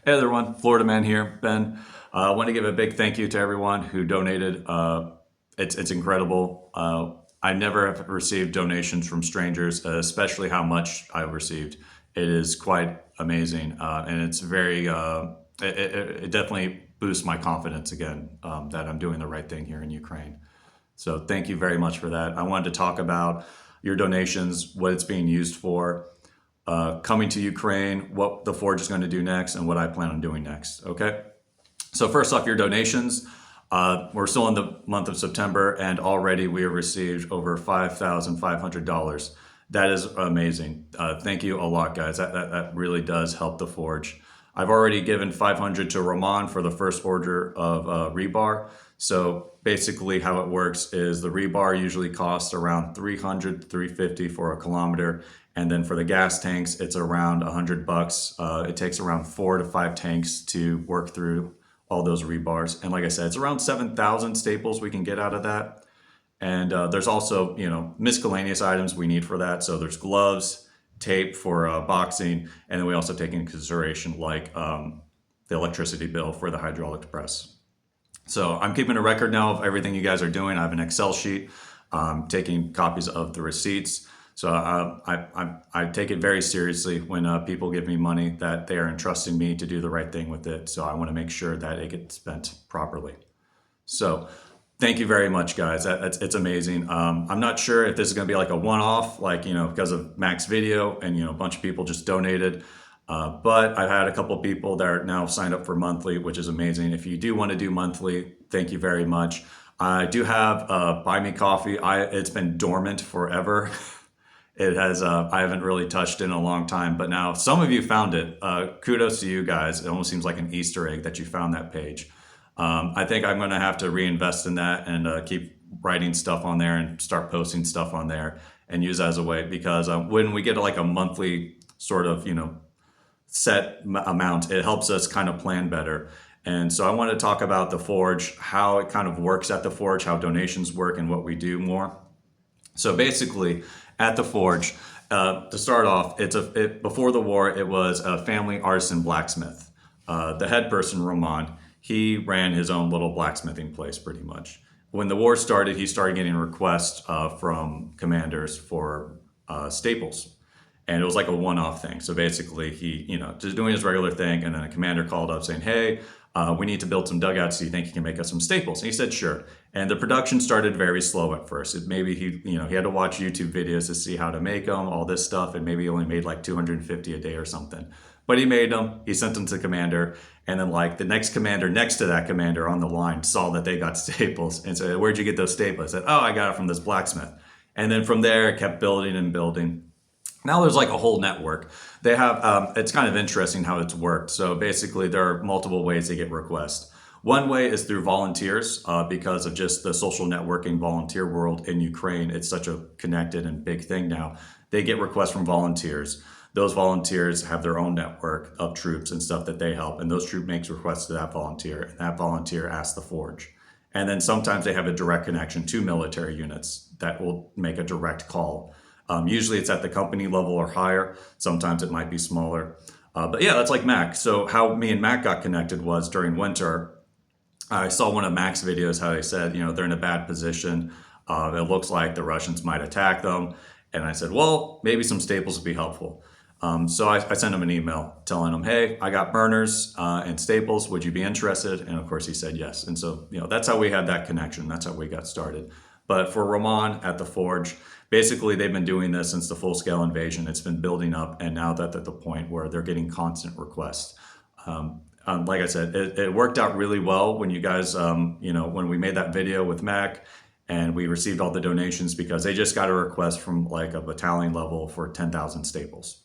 Hey everyone, Florida Man here, Ben. I want to give a big thank you to everyone who donated. It's incredible. I never have received donations from strangers, especially how much I've received. It is quite amazing, and it's very. It definitely boosts my confidence again that I'm doing the right thing here in Ukraine. So thank you very much for that. I wanted to talk about your donations, what it's being used for, coming to Ukraine, what the Forge is going to do next, and what I plan on doing next. Okay. So first off, your donations. We're still in the month of September, and already we have received over $5,500. That is amazing. Thank you a lot, guys. That really does help the Forge. I've already given 500 to Ramon for the first order of rebar. So basically how it works is the rebar usually costs around 300, 350 for a kilometer. And then for the gas tanks, it's around $100. It takes around 4 to 5 tanks to work through all those rebars. And like I said, it's around 7,000 staples we can get out of that. And there's also, miscellaneous items we need for that. So there's gloves, tape for boxing, and then we also take into consideration like the electricity bill for the hydraulic press. So I'm keeping a record now of everything you guys are doing. I have an Excel sheet, taking copies of the receipts. So I take it very seriously when people give me money that they are entrusting me to do the right thing with it. So I want to make sure that it gets spent properly. So thank you very much, guys. It's amazing. I'm not sure if this is going to be like a one-off, because of Mac's video and, a bunch of people just donated. But I've had a couple people that are now signed up for monthly, which is amazing. If you do want to do monthly, thank you very much. I do have Buy Me Coffee. It's been dormant forever. It has, I haven't really touched it in a long time, but now some of you found it. Kudos to you guys. It almost seems like an Easter egg that you found that page. I think I'm going to have to reinvest in that and keep writing stuff on there and start posting stuff on there and use that as a way, because when we get like a monthly sort of, set amount, it helps us kind of plan better. And so I want to talk about the Forge, how it kind of works at the Forge, how donations work and what we do more. So basically at the Forge, to start off, before the war, it was a family artisan blacksmith. The head person, Ramon, he ran his own little blacksmithing place pretty much. When the war started, he started getting requests from commanders for staples. And it was like a one-off thing. So basically he, just doing his regular thing. And then a commander called up saying, hey, we need to build some dugouts. Do you think you can make us some staples? And he said, sure. And the production started very slow at first. Maybe he had to watch YouTube videos to see how to make them, all this stuff. And maybe he only made like 250 a day or something. But he made them, he sent them to commander. And then like the next commander next to that commander on the line saw that they got staples and said, where'd you get those staples? I said, oh, I got it from this blacksmith. And then from there, it kept building and building. Now there's like a whole network. They have, it's kind of interesting how it's worked. So basically there are multiple ways they get requests. One way is through volunteers because of just the social networking volunteer world in Ukraine. It's such a connected and big thing now. They get requests from volunteers. Those volunteers have their own network of troops and stuff that they help. And those troops makes requests to that volunteer, and that volunteer asks the Forge. And then sometimes they have a direct connection to military units that will make a direct call. Usually it's at the company level or higher. Sometimes it might be smaller. But yeah, that's like Mac. So how me and Mac got connected was during winter. I saw one of Mac's videos how they said, they're in a bad position. It looks like the Russians might attack them. And I said, well, maybe some staples would be helpful. So I sent him an email telling him, hey, I got burners and staples. Would you be interested? And of course he said yes. And so, that's how we had that connection. That's how we got started. But for Ramon at the Forge, basically they've been doing this since the full-scale invasion. It's been building up, and now that's at the point where they're getting constant requests. Like I said, it worked out really well when you guys, when we made that video with Mac and we received all the donations, because they just got a request from like a battalion level for 10,000 staples.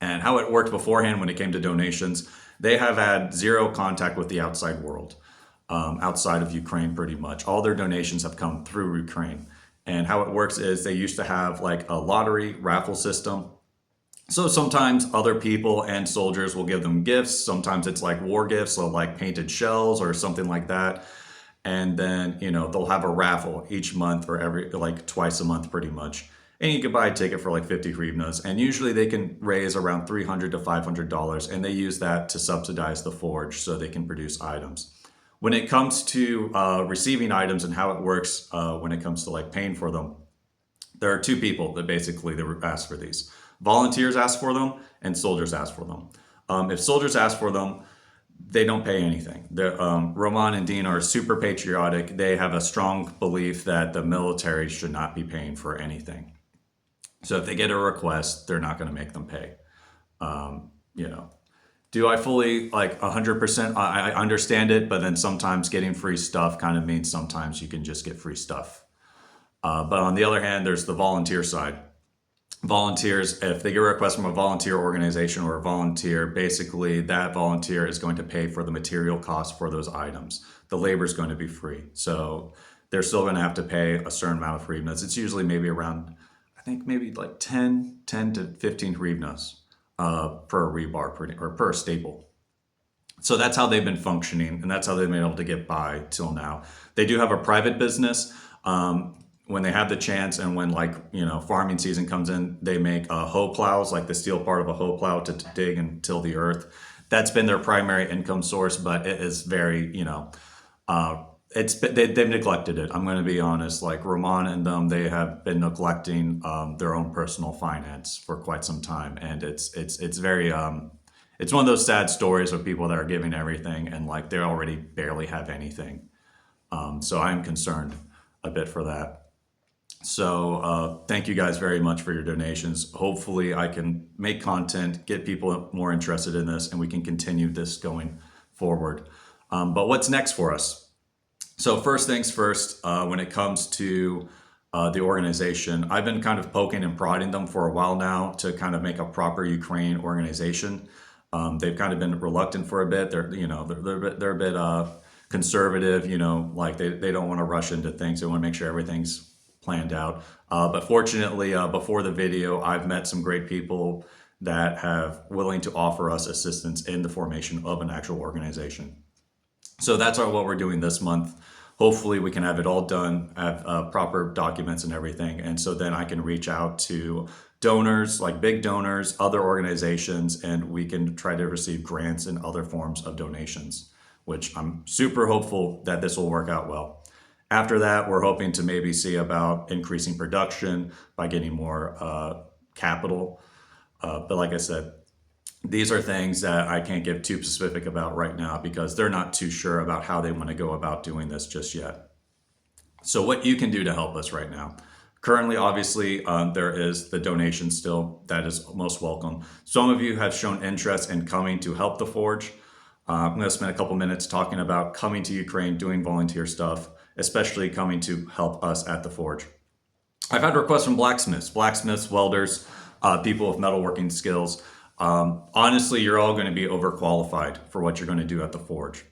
And how it worked beforehand when it came to donations, they have had zero contact with the outside world. Outside of Ukraine pretty much. All their donations have come through Ukraine. And how it works is they used to have like a lottery raffle system. So sometimes other people and soldiers will give them gifts. Sometimes it's like war gifts, so like painted shells or something like that. And then, they'll have a raffle each month or twice a month pretty much. and you could buy a ticket for like 50 hryvnias, and usually they can raise around $300 to $500, and they use that to subsidize the forge so they can produce items. When it comes to receiving items and how it works, when it comes to like paying for them, there are two people that basically ask for these. Volunteers ask for them, and soldiers ask for them. If soldiers ask for them, they don't pay anything. Roman and Dean are super patriotic. They have a strong belief that the military should not be paying for anything. So if they get a request, they're not going to make them pay. You know, do I fully like 100%? I understand it, but then sometimes getting free stuff kind of means sometimes you can just get free stuff. But on the other hand, there's the volunteer side. Volunteers, if they get a request from a volunteer organization or a volunteer, basically that volunteer is going to pay for the material costs for those items. The labor is going to be free. So they're still going to have to pay a certain amount of hryvnias. It's usually maybe around, I think maybe like 10 to 15 hryvnias per rebar or per staple. So that's how they've been functioning, and that's how they've been able to get by till now. They do have a private business. When they have the chance, and when like, you know, farming season comes in, they make hoe plows, like the steel part of a hoe plow to dig and till the earth. That's been their primary income source, but it is very, you know, they've neglected it. I'm going to be honest. Like Roman and them, they have been neglecting their own personal finance for quite some time, and it's very it's one of those sad stories of people that are giving everything and like they already barely have anything. So I'm concerned a bit for that. So thank you guys very much for your donations. Hopefully I can make content, get people more interested in this, and we can continue this going forward. But what's next for us? So first things first, when it comes to the organization, I've been kind of poking and prodding them for a while now to kind of make a proper Ukraine organization. They've kind of been reluctant for a bit. They're a bit conservative, you know, like they don't want to rush into things. They want to make sure everything's planned out. But fortunately, before the video, I've met some great people that have willing to offer us assistance in the formation of an actual organization. So that's what we're doing this month. Hopefully we can have it all done, have proper documents and everything. And so then I can reach out to donors, like big donors, other organizations, and we can try to receive grants and other forms of donations, which I'm super hopeful that this will work out well. After that, we're hoping to maybe see about increasing production by getting more capital. But like I said, these are things that I can't give too specific about right now because they're not too sure about how they want to go about doing this just yet. So what you can do to help us right now. Currently, obviously, there is the donation still. That is most welcome. Some of you have shown interest in coming to help the Forge. I'm going to spend a couple minutes talking about coming to Ukraine, doing volunteer stuff, especially coming to help us at the Forge. I've had requests from blacksmiths, welders, people with metalworking skills. Honestly, you're all going to be overqualified for what you're going to do at the Forge.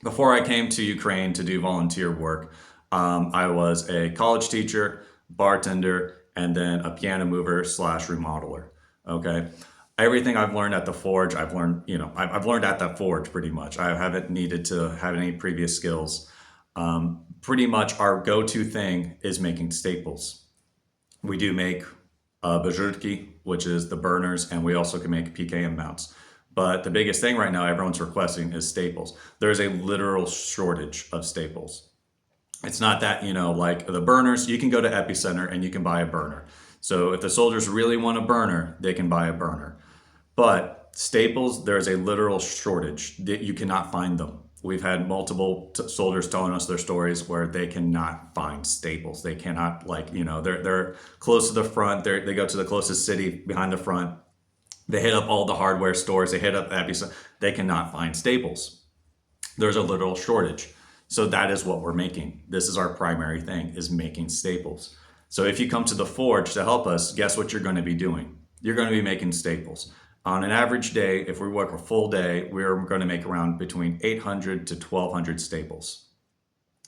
Before I came to Ukraine to do volunteer work, I was a college teacher, bartender, and then a piano mover / remodeler. Okay. Everything I've learned at the Forge, I've learned at that Forge pretty much. I haven't needed to have any previous skills. Pretty much our go-to thing is making staples. We do make bajurki, which is the burners, and we also can make PKM mounts. But the biggest thing right now everyone's requesting is staples. There's a literal shortage of staples. It's not that, you know, like the burners, you can go to Epicenter and you can buy a burner. So if the soldiers really want a burner, they can buy a burner. But staples, there's a literal shortage that you cannot find them. We've had multiple soldiers telling us their stories where they cannot find staples. They cannot, like, you know, they're close to the front. They go to the closest city behind the front. They hit up all the hardware stores. They hit up Epicenter. They cannot find staples. There's a literal shortage. So that is what we're making. This is our primary thing, is making staples. So if you come to the Forge to help us, guess what you're going to be doing? You're going to be making staples. On an average day, if we work a full day, we're going to make around between 800 to 1,200 staples.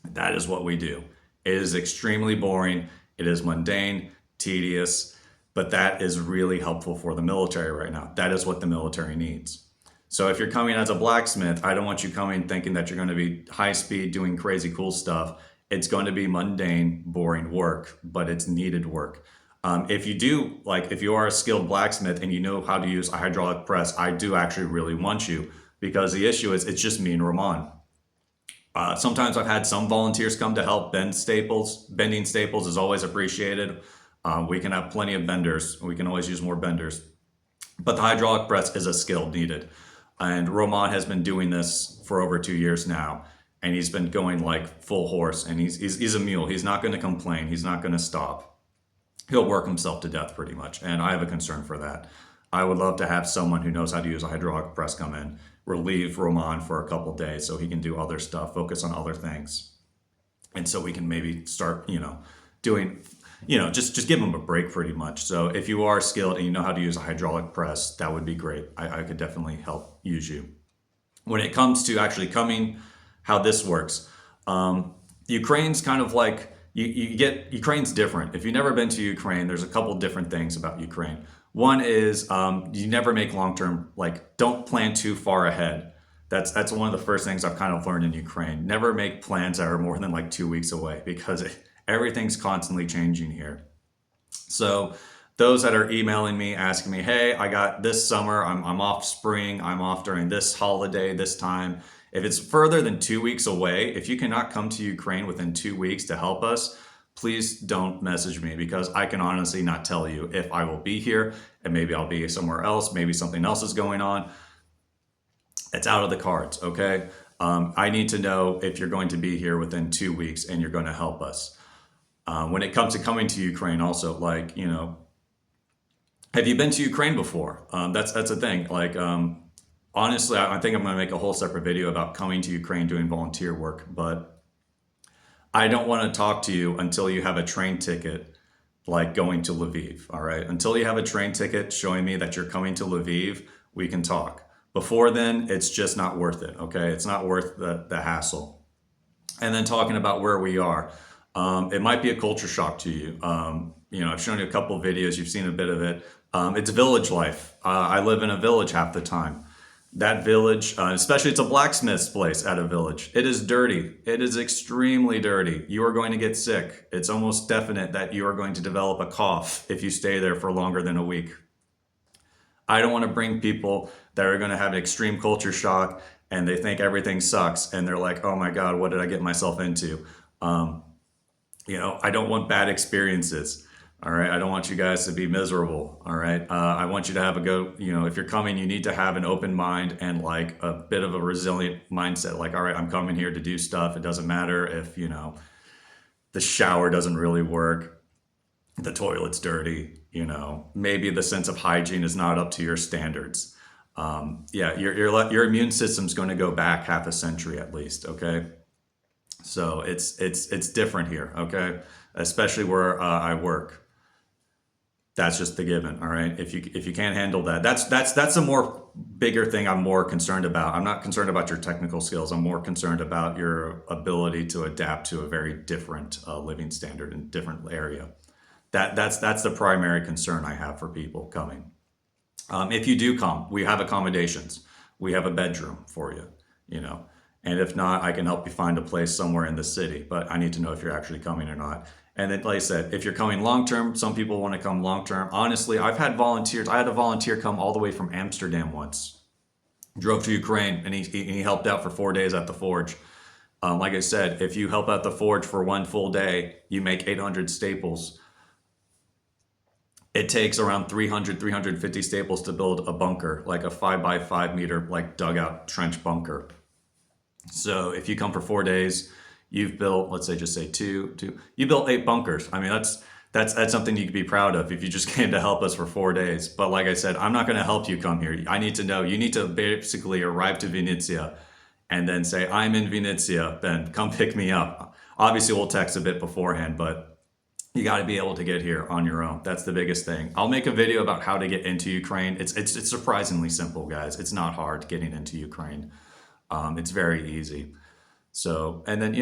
That is what we do. It is extremely boring. It is mundane, tedious, but that is really helpful for the military right now. That is what the military needs. So if you're coming as a blacksmith, I don't want you coming thinking that you're going to be high speed doing crazy cool stuff. It's going to be mundane, boring work, but it's needed work. If you do, like, if you are a skilled blacksmith and you know how to use a hydraulic press, I do actually really want you, because the issue is it's just me and Ramon. Sometimes I've had some volunteers come to help bend staples. Bending staples is always appreciated. We can have plenty of benders. We can always use more benders. But the hydraulic press is a skill needed. And Roman has been doing this for over 2 years now. And he's been going like full horse. And he's a mule. He's not going to complain. He's not going to stop. He'll work himself to death pretty much. And I have a concern for that. I would love to have someone who knows how to use a hydraulic press come in, relieve Roman for a couple days so he can do other stuff, focus on other things. And so we can maybe start, doing, just give him a break pretty much. So if you are skilled and you know how to use a hydraulic press, that would be great. I could definitely help use you. When it comes to actually coming, how this works, Ukraine's kind of like, Ukraine's different. If you've never been to Ukraine, there's a couple different things about Ukraine. One is you never make long-term, like, don't plan too far ahead. That's one of the first things I've kind of learned in Ukraine. Never make plans that are more than like 2 weeks away, because everything's constantly changing here. So those that are emailing me, asking me, hey, I got this summer, I'm off spring, I'm off during this holiday, this time. If it's further than 2 weeks away, if you cannot come to Ukraine within 2 weeks to help us, please don't message me, because I can honestly not tell you if I will be here, and maybe I'll be somewhere else, maybe something else is going on. It's out of the cards, okay? I need to know if you're going to be here within 2 weeks and you're going to help us. When it comes to coming to Ukraine also, like, have you been to Ukraine before? That's a thing. Like, honestly, I think I'm going to make a whole separate video about coming to Ukraine doing volunteer work, but I don't want to talk to you until you have a train ticket, like going to Lviv, all right? Until you have a train ticket showing me that you're coming to Lviv, we can talk. Before then, it's just not worth it, okay? It's not worth the hassle. And then talking about where we are, it might be a culture shock to you. I've shown you a couple of videos, you've seen a bit of it. It's village life. I live in a village half the time. That village, especially it's a blacksmith's place at a village, it is dirty. It is extremely dirty. You are going to get sick. It's almost definite that you are going to develop a cough if you stay there for longer than a week. I don't want to bring people that are going to have an extreme culture shock and they think everything sucks and they're like, oh my God, what did I get myself into? I don't want bad experiences. All right. I don't want you guys to be miserable. All right. I want you to have a go. If you're coming, you need to have an open mind and like a bit of a resilient mindset. Like, all right, I'm coming here to do stuff. It doesn't matter if, the shower doesn't really work, the toilet's dirty, maybe the sense of hygiene is not up to your standards. Your immune system's going to go back half a century at least. Okay. So it's different here. Okay. Especially where I work. That's just the given, all right? If you can't handle that, that's a more bigger thing I'm more concerned about. I'm not concerned about your technical skills. I'm more concerned about your ability to adapt to a very different living standard in a different area. That's the primary concern I have for people coming. If you do come, we have accommodations. We have a bedroom for you, and if not, I can help you find a place somewhere in the city, but I need to know if you're actually coming or not. And then, like I said, if you're coming long-term, some people want to come long-term. Honestly, I've had volunteers. I had a volunteer come all the way from Amsterdam once. Drove to Ukraine, and he helped out for 4 days at the forge. Like I said, if you help out the forge for one full day, you make 800 staples. It takes around 350 staples to build a bunker, like a 5 by 5 meter, like dugout trench bunker. So if you come for 4 days, you've built, let's say, just say two, you built 8 bunkers. I mean, that's something you could be proud of if you just came to help us for 4 days. But like I said, I'm not going to help you come here. I need to know, you need to basically arrive to Vinnytsia and then say, I'm in Vinnytsia, then come pick me up. Obviously, we'll text a bit beforehand, but you got to be able to get here on your own. That's the biggest thing. I'll make a video about how to get into Ukraine. It's surprisingly simple, guys. It's not hard getting into Ukraine. It's very easy. So, and then,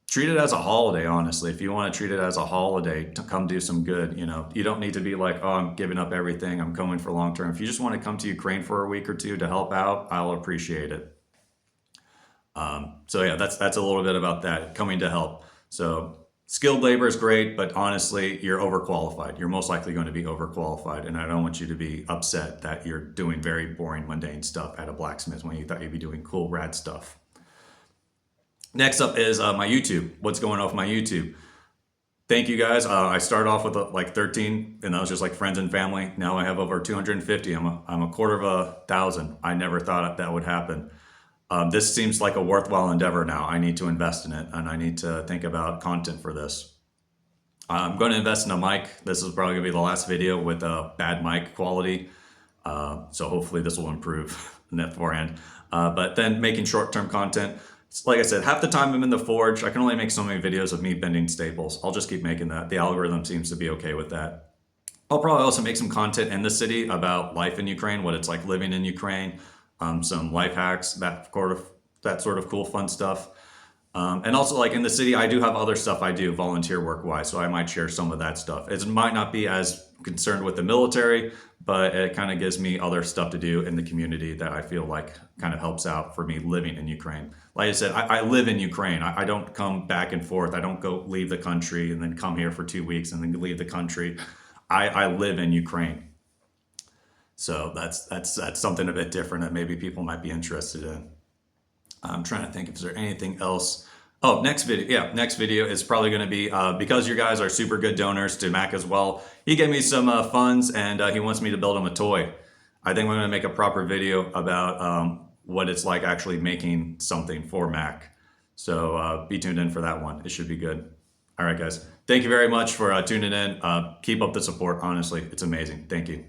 treat it as a holiday, honestly. If you want to treat it as a holiday to come do some good, you don't need to be like, oh, I'm giving up everything, I'm going for long term. If you just want to come to Ukraine for a week or two to help out, I'll appreciate it. So yeah, that's a little bit about that, coming to help. So Skilled labor is great, but honestly, you're overqualified. You're most likely going to be overqualified, and I don't want you to be upset that you're doing very boring, mundane stuff at a blacksmith when you thought you'd be doing cool, rad stuff. Next up is my YouTube. What's going on with my YouTube? Thank you guys. I started off with like 13, and that was just like friends and family. Now I have over 250. I'm a quarter of 1,000. I never thought that would happen. This seems like a worthwhile endeavor now. I need to invest in it, and I need to think about content for this. I'm going to invest in a mic. This is probably going to be the last video with a bad mic quality. So hopefully this will improve in that forehand. But then making short-term content. Like I said, half the time I'm in the forge. I can only make so many videos of me bending staples. I'll just keep making that. The algorithm seems to be okay with that. I'll probably also make some content in the city about life in Ukraine, what it's like living in Ukraine, some life hacks, that sort of cool, fun stuff. And also, like in the city, I do have other stuff I do volunteer work wise, so I might share some of that stuff. It might not be as concerned with the military, but it kind of gives me other stuff to do in the community that I feel like kind of helps out for me living in Ukraine. Like I said, I live in Ukraine. I don't come back and forth. I don't go leave the country and then come here for 2 weeks and then leave the country. I live in Ukraine. So that's something a bit different that maybe people might be interested in. I'm trying to think if there's anything else. Oh, next video. Yeah, next video is probably going to be because you guys are super good donors to Mac as well. He gave me some funds, and he wants me to build him a toy. I think we're going to make a proper video about what it's like actually making something for Mac. So be tuned in for that one. It should be good. All right, guys. Thank you very much for tuning in. Keep up the support. Honestly, it's amazing. Thank you.